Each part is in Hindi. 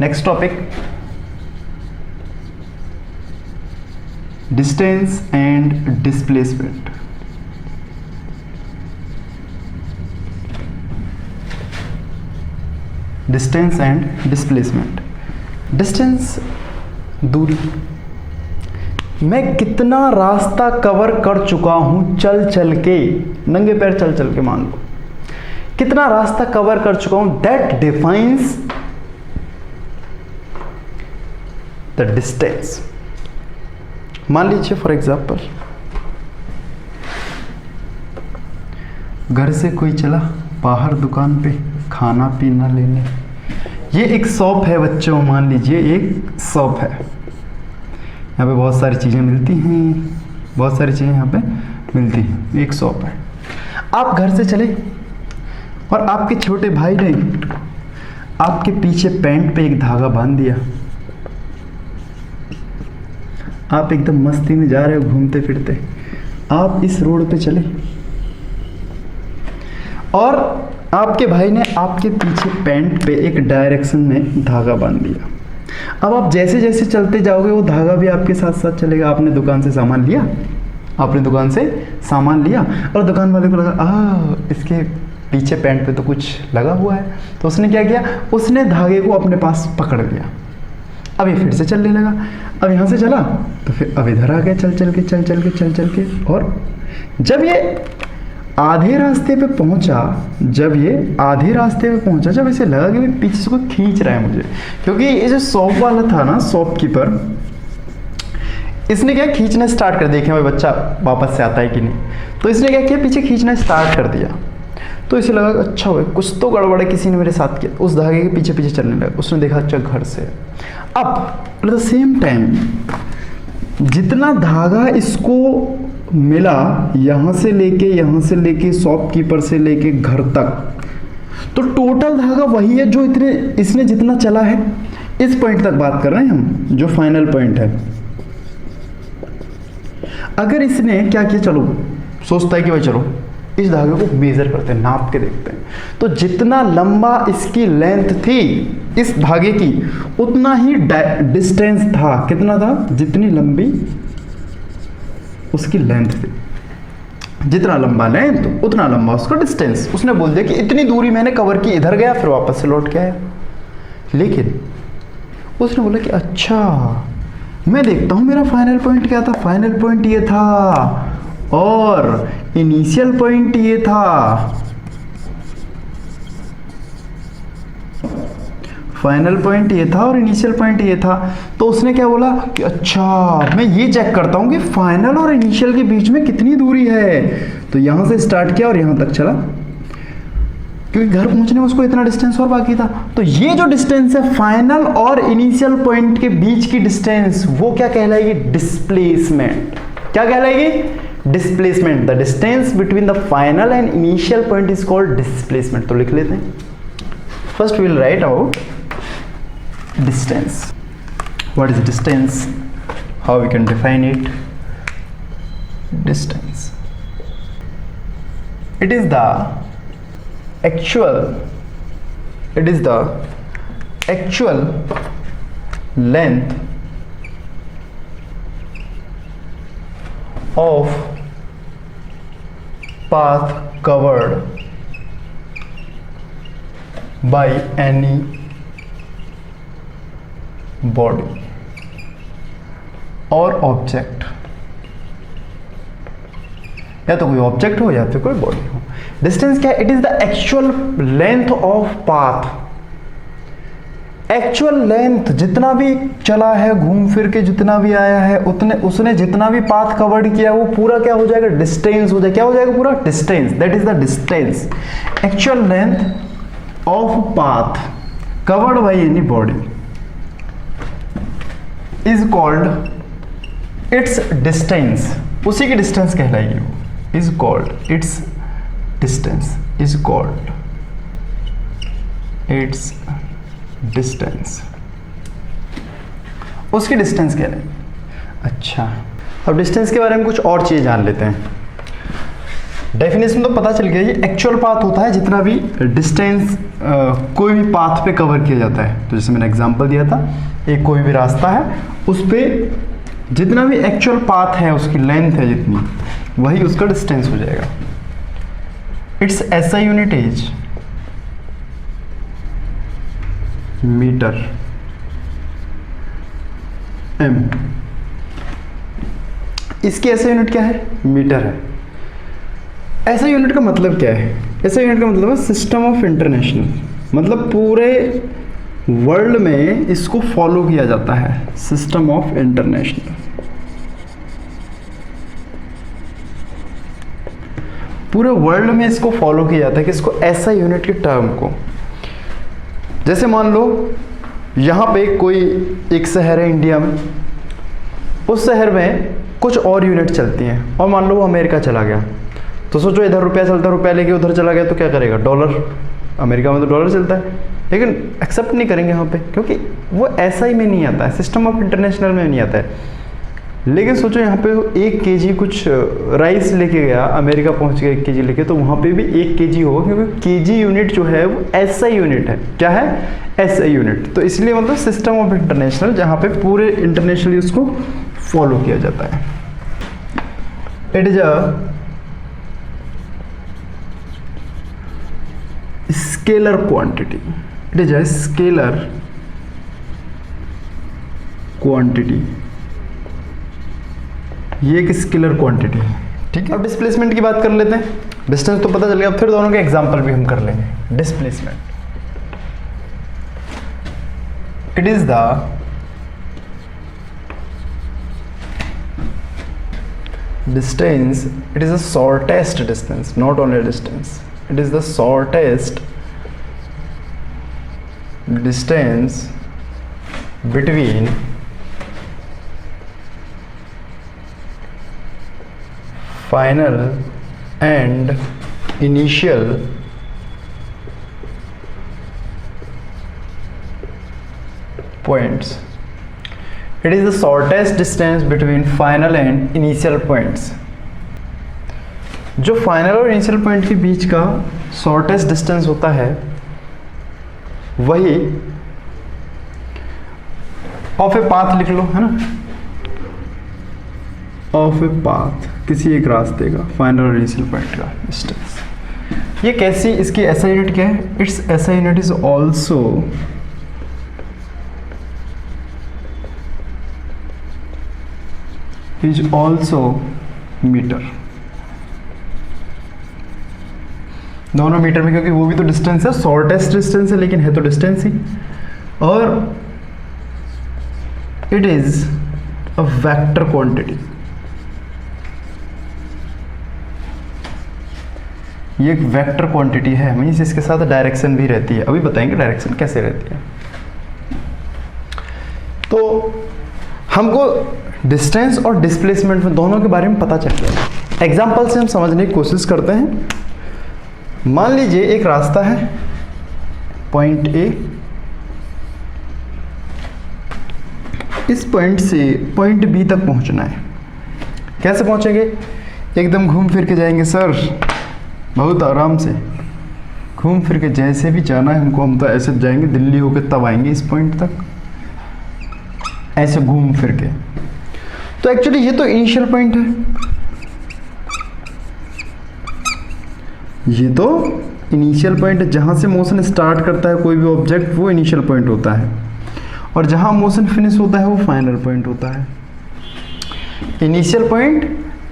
Next topic, distance and displacement. Distance and displacement. Distance, दूरी। मैं कितना रास्ता कवर कर चुका हूं चल चल के, नंगे पैर चल चल के, मान लो कितना रास्ता कवर कर चुका हूं, दैट डिफाइंस द डिस्टेंस। मान लीजिए फॉर एग्जाम्पल, घर से कोई चला बाहर दुकान पे खाना पीना लेने। ये एक शॉप है बच्चों, मान लीजिए एक शॉप है, यहाँ पे बहुत सारी चीज़ें मिलती हैं, बहुत सारी चीज़ें यहाँ पे मिलती हैं, एक शॉप है। आप घर से चले और आपके छोटे भाई ने आपके पीछे पैंट पे एक धागा बांध दिया। आप एकदम मस्ती में जा रहे हो घूमते फिरते, आप इस रोड पे चले और आपके भाई ने आपके पीछे पैंट पे एक डायरेक्शन में धागा बांध दिया। अब आप जैसे जैसे चलते जाओगे वो धागा भी आपके साथ साथ चलेगा। आपने दुकान से सामान लिया, आपने दुकान से सामान लिया और दुकान वाले को लगा इसके पीछे पैंट पे तो कुछ लगा हुआ है, तो उसने क्या किया, उसने धागे को अपने पास पकड़ लिया। अब ये फिर से चलने लगा, अब यहाँ से चला तो फिर अब इधर आ गया, चल चल के और जब ये आधे रास्ते पे पहुंचा, जब इसे लगा कि पीछे से कोई खींच रहा है मुझे, क्योंकि ये जो शॉप वाला था ना, शॉपकीपर, इसने क्या खींचना स्टार्ट कर दिया कि भाई बच्चा वापस से आता है कि नहीं, तो इसने क्या किया, पीछे खींचना स्टार्ट कर दिया। तो इसे लगा अच्छा हुआ, कुछ तो गड़बड़ है, किसी ने मेरे साथ किया। उस धागे के पीछे पीछे चलने लगा, उसने देखा अच्छा घर से। अब एट द सेम टाइम जितना धागा इसको मिला, यहाँ से लेके शॉपकीपर से लेके घर तक, तो टोटल धागा वही है जो इसने जितना चला है। इस पॉइंट तक बात कर रहे हैं हम, जो फाइनल पॉइंट है। अगर इसने क्या किया, चलो सोचता है कि भाई चलो इस धागे को मेजर करते हैं, नाप के देखते हैं, तो जितना लंबा इसकी लेंथ थी इस धागे की, उतना ही डिस्टेंस था। कितना था, जितनी लंबी उसकी लेंथ थी, जितना लंबा लेंथ उतना लंबा उसका डिस्टेंस। उसने बोल दिया कि इतनी दूरी मैंने कवर की, इधर गया फिर वापस से लौट के आया। लेकिन उसने बोला कि अच्छा मैं देखता हूं मेरा फाइनल पॉइंट क्या था। फाइनल पॉइंट ये था और इनिशियल पॉइंट ये था। फाइनल पॉइंट ये था और इनिशियल पॉइंट ये था। तो उसने क्या बोला कि अच्छा मैं ये चेक करता हूं कि फाइनल और इनिशियल के बीच में कितनी दूरी है। तो यहां से स्टार्ट किया और यहां तक चला, क्योंकि घर पहुंचने में उसको इतना डिस्टेंस और बाकी था। तो ये जो डिस्टेंस है फाइनल और इनिशियल पॉइंट के बीच की डिस्टेंस, वो क्या कहलाएगी, डिस्प्लेसमेंट। क्या कहलाएगी, displacement. The distance between the final and initial point is called displacement. तो लिख लेते हैं, first we will write out distance. What is distance? How we can define it? Distance, it is the actual length of path covered by any body और ऑब्जेक्ट, या तो कोई ऑब्जेक्ट हो या फिर कोई बॉडी हो। डिस्टेंस क्या है, it is the actual length of path. Actual length, जितना भी चला है, घूम फिर के जितना भी आया है, उसने जितना भी पाथ कवर्ड किया वो पूरा क्या हो जाएगा, डिस्टेंस हो जाएगा। क्या हो जाएगा, पूरा distance. That is the distance, actual length of path covered by any body is called its distance. उसी की डिस्टेंस कहलाएगी वो, is called its distance, is called its distance, उसकी डिस्टेंस कहलाएगी। अच्छा, अब डिस्टेंस के बारे में कुछ और चीज जान लेते हैं। डेफिनेशन तो पता चल गया, ये एक्चुअल पाथ होता है जितना भी डिस्टेंस कोई भी पाथ पे कवर किया जाता है। तो जैसे मैंने एग्जांपल दिया था, एक कोई भी रास्ता है उस पर जितना भी एक्चुअल पाथ है, उसकी लेंथ है जितनी, वही उसका डिस्टेंस हो जाएगा। Its SI unit is metre m। इसकी SI यूनिट क्या है? मीटर है। SI यूनिट का मतलब क्या है? SI यूनिट का मतलब है सिस्टम ऑफ इंटरनेशनल, मतलब पूरे वर्ल्ड में इसको फॉलो किया जाता है, सिस्टम ऑफ इंटरनेशनल। पूरे वर्ल्ड में इसको फॉलो किया जाता है कि इसको SI यूनिट के टर्म को, जैसे मान लो यहाँ पे कोई एक शहर है इंडिया में, उस शहर में कुछ और यूनिट चलती हैं, और मान लो वो अमेरिका चला गया, तो सोचो इधर रुपया चलता है, रुपया लेके उधर चला गया तो क्या करेगा? डॉलर। अमेरिका में तो डॉलर चलता है, लेकिन एक्सेप्ट नहीं करेंगे यहाँ पे, क्योंकि वो SI में नहीं आता है, सिस्टम ऑफ इंटरनेशनल में नहीं आता है। लेकिन सोचो यहाँ पे 1 kg कुछ राइस लेके गया, अमेरिका पहुँच गया 1 kg लेके, तो वहाँ पे भी 1 kg होगा, क्योंकि kg यूनिट जो है वो SI यूनिट है। क्या है? SI unit. तो इसलिए मतलब सिस्टम ऑफ इंटरनेशनल, जहाँ पे पूरे इंटरनेशनली उसको फॉलो किया जाता है। It is a scalar quantity. It is a scalar quantity. ये एक स्केलर क्वांटिटी है, ठीक है। अब डिस्प्लेसमेंट की बात कर लेते हैं। डिस्टेंस तो पता चल गया, अब फिर दोनों के एग्जांपल भी हम कर लेंगे। Displacement, it is the distance, it is the shortest distance, not only distance, it is the shortest distance between final and initial points. It is the shortest distance between final and initial points. जो फाइनल और इनिशियल पॉइंट के बीच का शॉर्टेस्ट डिस्टेंस होता है वही ऑफ ए पाथ लिख लो, है ना। ऑफ ए पाथ, किसी एक रास्ते का फाइनल और इनिशियल पॉइंट का डिस्टेंस। ये कैसी, इसकी SI यूनिट क्या है? Its SI unit is also metre. दोनों मीटर में, क्योंकि वो भी तो डिस्टेंस है, शॉर्टेस्ट डिस्टेंस है लेकिन है तो डिस्टेंस ही। और it is a vector quantity. ये एक वेक्टर क्वांटिटी है, मीन्स इसके साथ डायरेक्शन भी रहती है। अभी बताएंगे डायरेक्शन कैसे रहती है। तो हमको डिस्टेंस और डिस्प्लेसमेंट में दोनों के बारे में पता चल गया। एग्जाम्पल से हम समझने की कोशिश करते हैं। मान लीजिए एक रास्ता है, पॉइंट A, इस पॉइंट से पॉइंट B तक पहुंचना है। कैसे पहुंचेंगे? एकदम घूम फिर के जाएंगे सर, बहुत आराम से घूम फिर के, जैसे भी जाना है हमको, हम तो ऐसे जाएंगे, दिल्ली होके तब आएंगे इस पॉइंट तक, ऐसे घूम फिर के। तो एक्चुअली ये तो इनिशियल पॉइंट है, ये तो इनिशियल पॉइंट है। जहां से मोशन स्टार्ट करता है कोई भी ऑब्जेक्ट, वो इनिशियल पॉइंट होता है, और जहां मोशन फिनिश होता है वो फाइनल पॉइंट होता है। Initial point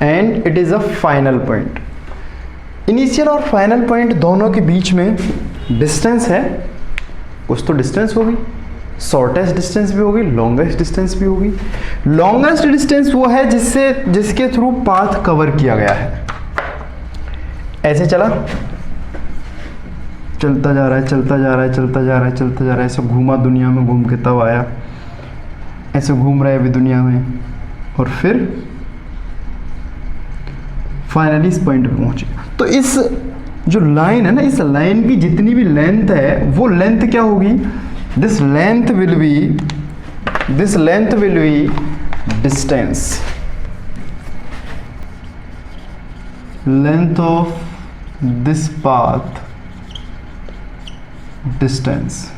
and it is a final point. Initial और फाइनल पॉइंट दोनों के बीच में डिस्टेंस है, कुछ तो डिस्टेंस होगी, शॉर्टेस्ट डिस्टेंस भी होगी, लॉन्गेस्ट डिस्टेंस भी होगी। लॉन्गेस्ट डिस्टेंस वो है जिसके थ्रू पाथ कवर किया गया है। ऐसे चला, चलता जा रहा है, चलता जा रहा है, चलता जा रहा है, चलता जा रहा है, ऐसे घूमा दुनिया में, घूम के तब आया, ऐसे घूम रहा है अभी दुनिया में, और फिर फाइनली इस पॉइंट पे पहुंचे। तो इस जो लाइन है ना, इस लाइन की जितनी भी लेंथ है, वो लेंथ क्या होगी? This length will be distance। Length of this path distance,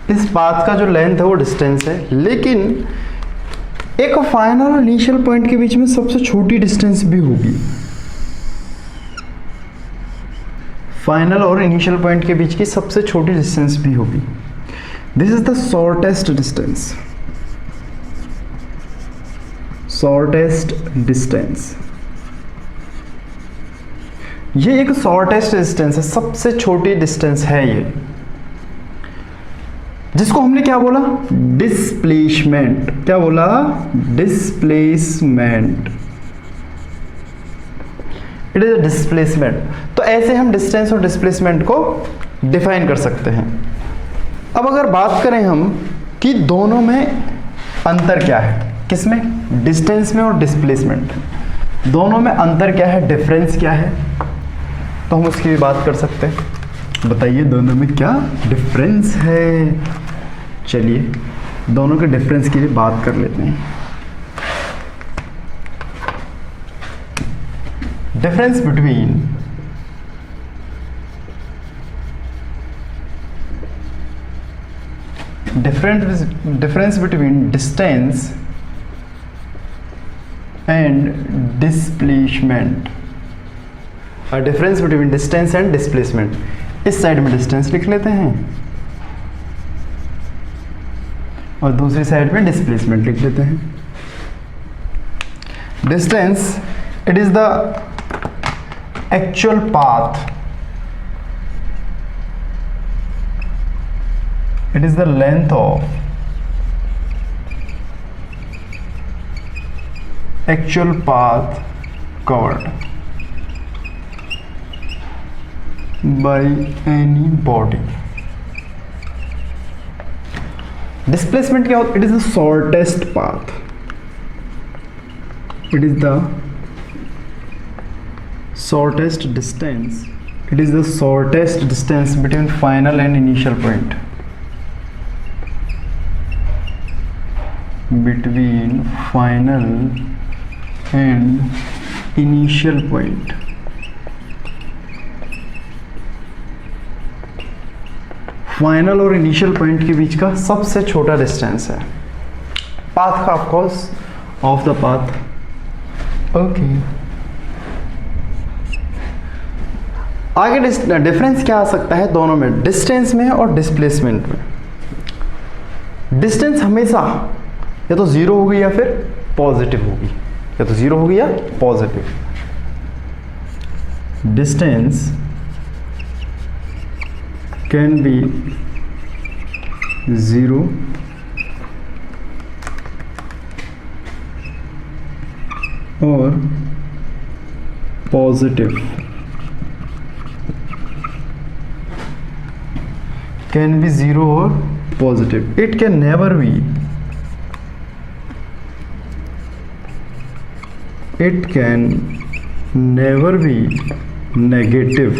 इस पाथ का जो लेंथ है वो डिस्टेंस है, लेकिन एक फाइनल और इनिशियल पॉइंट के बीच में सबसे छोटी डिस्टेंस भी होगी। फाइनल और इनिशियल पॉइंट के बीच की सबसे छोटी डिस्टेंस भी होगी। This is the shortest distance, shortest distance. ये एक शॉर्टेस्ट डिस्टेंस है, सबसे छोटी डिस्टेंस है ये, जिसको हमने क्या बोला, डिस्प्लेसमेंट। क्या बोला, displacement. It is a displacement. तो ऐसे हम डिस्टेंस और डिस्प्लेसमेंट को डिफाइन कर सकते हैं। अब अगर बात करें हम कि दोनों में अंतर क्या है, किसमें, डिस्टेंस में और डिस्प्लेसमेंट, दोनों में अंतर क्या है, डिफरेंस क्या है, तो हम उसकी भी बात कर सकते हैं। बताइए दोनों में क्या डिफरेंस है। चलिए दोनों के डिफरेंस की भी बात कर लेते हैं। Difference between distance and displacement. Difference between distance and displacement. इस साइड में डिस्टेंस लिख लेते हैं और दूसरी साइड में डिस्प्लेसमेंट लिख लेते हैं। Distance, it is the actual path, it is the length of actual path covered by any body. Displacement क्या होता है, it is the shortest path, it is the shortest distance, it is the shortest distance between final and initial point, between final and initial point। Final और इनिशियल पॉइंट के बीच का सबसे छोटा डिस्टेंस है पाथ का, of course, of the path. Okay, आगे डिफरेंस क्या आ सकता है दोनों में, डिस्टेंस में और डिस्प्लेसमेंट में। डिस्टेंस हमेशा या तो जीरो होगी या फिर पॉजिटिव होगी, या तो जीरो होगी या positive. Distance can be 0 or positive, can be 0 or positive. It can never be, it can never be negative।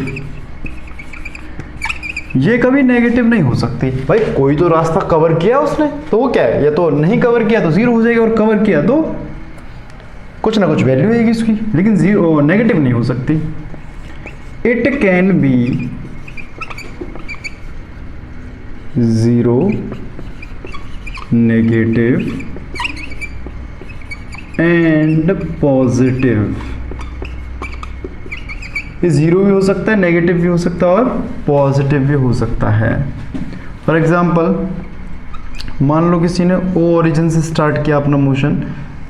ये कभी नेगेटिव नहीं हो सकती। भाई कोई तो रास्ता कवर किया उसने, तो वो क्या है, या तो नहीं कवर किया तो जीरो हो जाएगा, और कवर किया तो कुछ ना कुछ वैल्यू आएगी उसकी, लेकिन जीरो नेगेटिव नहीं हो सकती। It can B 0 negative and positive. Zero भी हो सकता है, नेगेटिव भी हो सकता है और पॉजिटिव भी हो सकता है। फॉर एग्जाम्पल मान लो किसी ने ओ ओरिजिन से स्टार्ट किया अपना मोशन,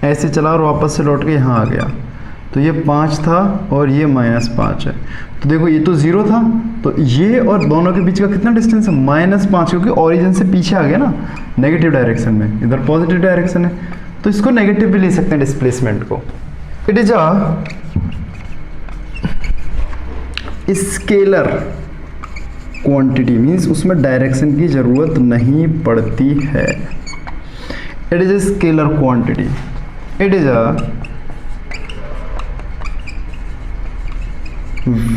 ऐसे चला और वापस से लौट के यहाँ आ गया, तो ये 5 था और ये -5 है। तो देखो ये तो 0 था, तो ये और दोनों के बीच का कितना डिस्टेंस है, -5, क्योंकि ओरिजिन से पीछे आ गया ना नेगेटिव डायरेक्शन में, इधर पॉजिटिव डायरेक्शन है, तो इसको नेगेटिव भी ले सकते हैं डिस्प्लेसमेंट को। It is a scalar quantity, means उसमें डायरेक्शन की जरूरत नहीं पड़ती है। It is a scalar quantity, it is a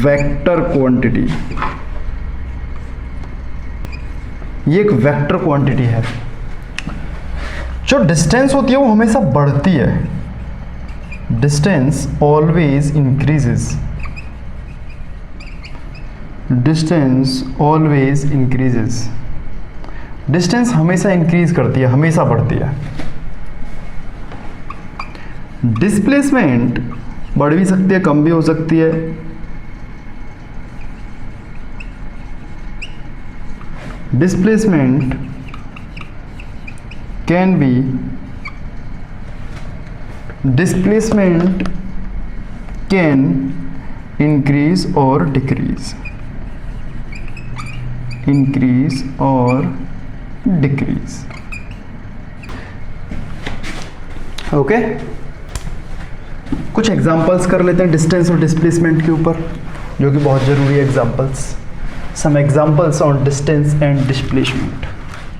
vector quantity. ये एक वेक्टर क्वांटिटी है। जो डिस्टेंस होती है वो हमेशा बढ़ती है, distance always increases. Distance always increases. Distance हमेशा इंक्रीज करती है, हमेशा बढ़ती है. डिस्प्लेसमेंट बढ़ भी सकती है, कम भी हो सकती है. Displacement can be, displacement can increase और डिक्रीज, इंक्रीज और डिक्रीज. ओके, कुछ एग्जांपल्स कर लेते हैं डिस्टेंस और डिस्प्लेसमेंट के ऊपर, जो कि बहुत जरूरी है examples. Some examples on distance and displacement.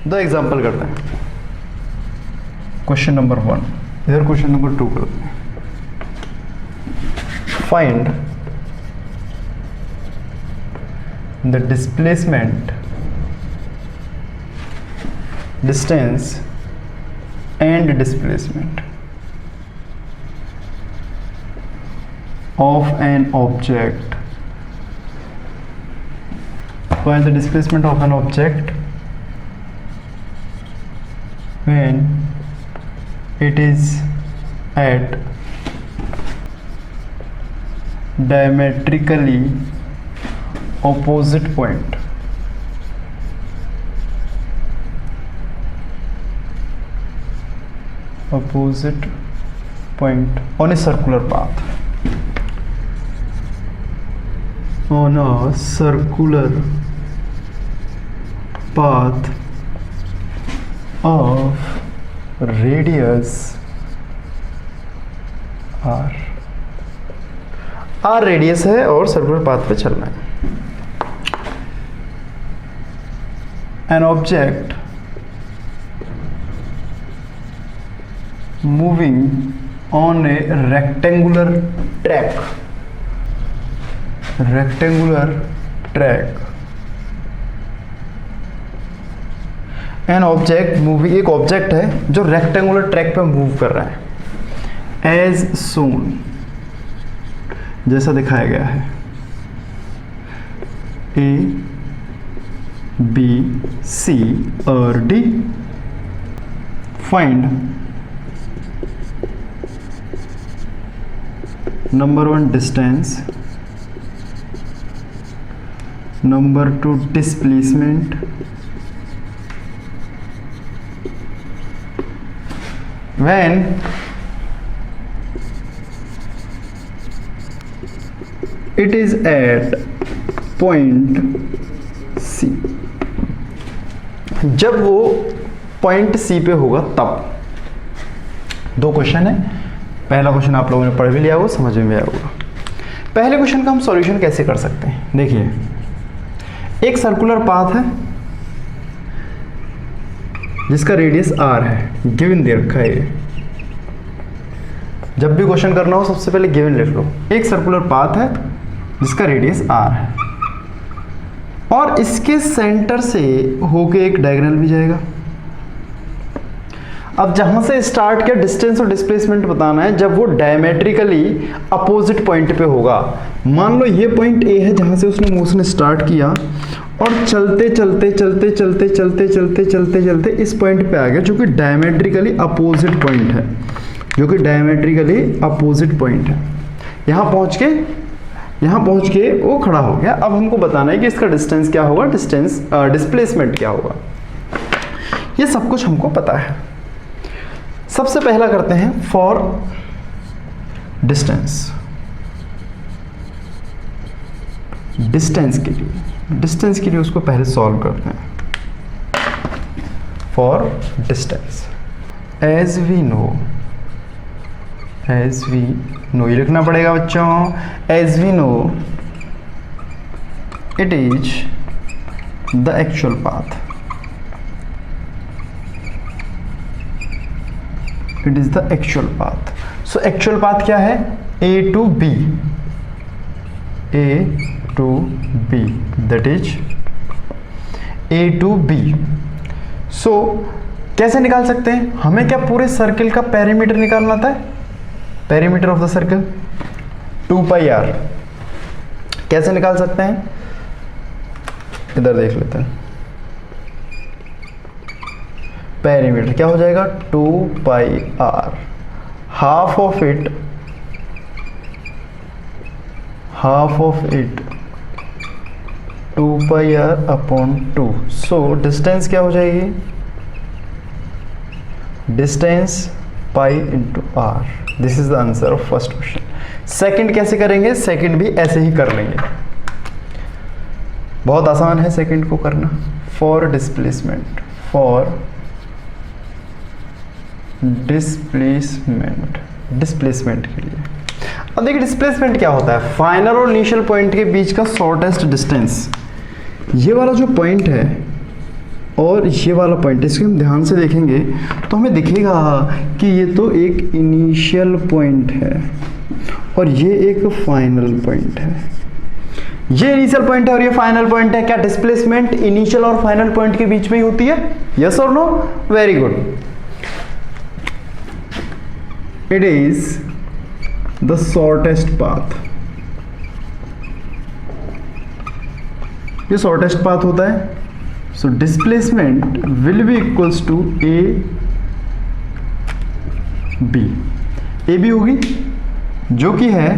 2 example करते हैं. क्वेश्चन नंबर 1, इधर क्वेश्चन नंबर 2 करते हैं. Find the displacement, distance and displacement of an object. Find the displacement of an object when it is at diametrically opposite point. Opposite point on a circular path. On a circular path of radius r. r radius है और सर्कुलर पाथ पे चलना है. An object moving on a rectangular track, rectangular track. An object moving, एक ऑब्जेक्ट है जो रेक्टेंगुलर ट्रैक पे मूव कर रहा है, एज सोन, जैसा दिखाया गया है. ए, बी, सी और D. Find number 1 distance, number 2 displacement, when it is at point C. जब वो पॉइंट C पे होगा तब. 2 क्वेश्चन है. पहला क्वेश्चन आप लोगों ने पढ़ भी लिया होगा, समझ में भी आया होगा. पहले क्वेश्चन का हम सॉल्यूशन कैसे कर सकते हैं. देखिए, एक सर्कुलर पाथ है जिसका रेडियस r है, गिवन दे रखा है. जब भी क्वेश्चन करना हो सबसे पहले गिवन लिख लो. एक सर्कुलर पाथ है जिसका रेडियस r है और इसके सेंटर से होके एक डायगोनल भी जाएगा. अब जहां से स्टार्ट किया, डिस्टेंस और डिस्प्लेसमेंट बताना है जब वो डायमेट्रिकली अपोजिट पॉइंट पे होगा. मान लो ये पॉइंट ए है जहां से उसने मोशन स्टार्ट किया और चलते चलते चलते चलते चलते चलते चलते चलते इस पॉइंट पे आ गया, जो कि डायमेट्रिकली अपोजिट पॉइंट है, जो कि डायमेट्रिकली अपोजिट पॉइंट है. यहाँ पहुंच के वो खड़ा हो गया. अब हमको बताना है कि इसका डिस्टेंस क्या होगा, डिस्प्लेसमेंट क्या होगा. ये सब कुछ हमको पता है. सबसे पहला करते हैं फॉर डिस्टेंस. डिस्टेंस के लिए उसको पहले सॉल्व करते हैं. For distance, as we know, ये लिखना पड़ेगा बच्चों. As we know it is the actual path. It is the actual path. So actual path क्या है, A to B, that is A to B. So कैसे निकाल सकते हैं, हमें क्या पूरे सर्किल का पेरीमीटर निकालना था. Perimeter of the circle 2 pi r। कैसे निकाल सकते हैं, इधर देख लेते हैं। पेरीमीटर क्या हो जाएगा 2 पाई r, half of it 2 pi r upon 2। So distance क्या हो जाएगी, distance pi into r। This is the answer of first question. Second कैसे करेंगे, सेकंड भी ऐसे ही कर लेंगे, बहुत आसान है सेकंड को करना। फॉर डिस्प्लेसमेंट के लिए। अब देखिए डिस्प्लेसमेंट क्या होता है, फाइनल और इनिशियल पॉइंट के बीच का शॉर्टेस्ट डिस्टेंस। ये वाला जो पॉइंट है और ये वाला पॉइंट, इसको हम ध्यान से देखेंगे तो हमें दिखेगा कि ये तो एक इनिशियल पॉइंट है और ये एक फाइनल पॉइंट है। ये इनिशियल पॉइंट है और ये फाइनल पॉइंट है। क्या डिस्प्लेसमेंट इनिशियल और फाइनल पॉइंट के बीच में ही होती है, यस और no? Very good. It is the shortest path. ये शॉर्टेस्ट पाथ होता है। So displacement will be equals to A B होगी जो कि है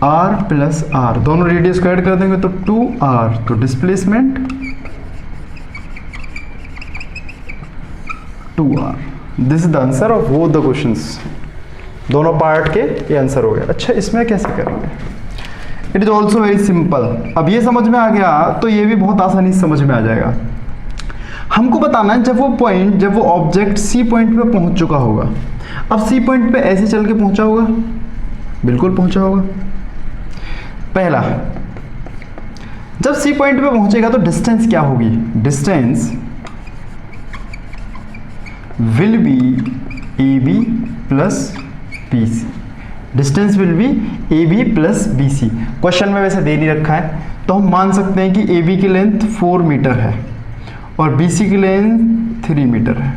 r प्लस r, दोनों रेडियस को ऐड कर देंगे तो 2r। तो displacement 2r। This is the answer of both the questions. दोनों पार्ट के ये आंसर हो गया। अच्छा, इसमें कैसे करेंगे, it is also very simple. अब ये समझ में आ गया तो ये भी बहुत आसानी से समझ में आ जाएगा। हमको बताना है जब वो ऑब्जेक्ट सी पॉइंट पे पहुंच चुका होगा। अब सी पॉइंट पे ऐसे चल के पहुंचा होगा, बिल्कुल पहुंचा होगा। पहला, जब सी पॉइंट पे पहुंचेगा तो डिस्टेंस क्या होगी, distance will be A B plus B C. Distance will be A B plus B C. Question में वैसे दे नहीं रखा है तो हम मान सकते हैं कि ए बी की लेंथ 4 मीटर है और बी सी की लेंथ 3 मीटर है।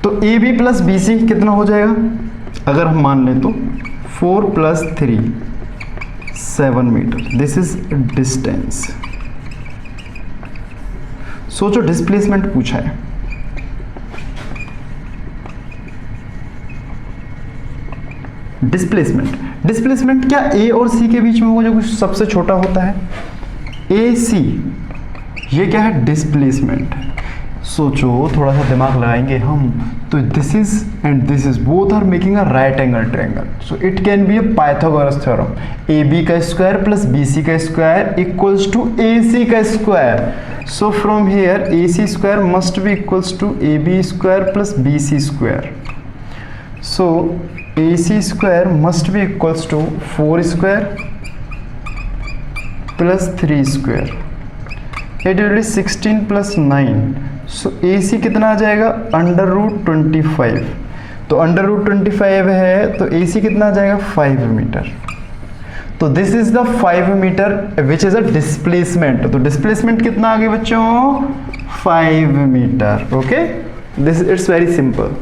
तो A B plus B C कितना हो जाएगा, अगर हम मान लें तो 4 plus 3 7 metre. This is distance. सोचो डिस्प्लेसमेंट पूछा है, डिस्प्लेसमेंट क्या ए और सी के बीच में वो जो कुछ सबसे छोटा होता है, ए सी, ये क्या है डिस्प्लेसमेंट। सोचो, थोड़ा सा दिमाग लगाएंगे हम तो this is and this is both are making a right angle triangle. So it can be a Pythagoras theorem, A B का स्क्वायर प्लस बी सी का square equals to A C का square. So from here A C square must be equals to A B square plus B C square. So AC square must be equals to 4 square plus 3 square. It will be 16 plus 9. So AC कितना आ जाएगा, अंडर रूट 25। तो अंडर रूट 25 है तो AC कितना आ जाएगा 5 मीटर। तो this is the 5 metre which is a displacement. तो डिस्प्लेसमेंट कितना आ गया बच्चों, 5 metre. Okay, this it's very simple.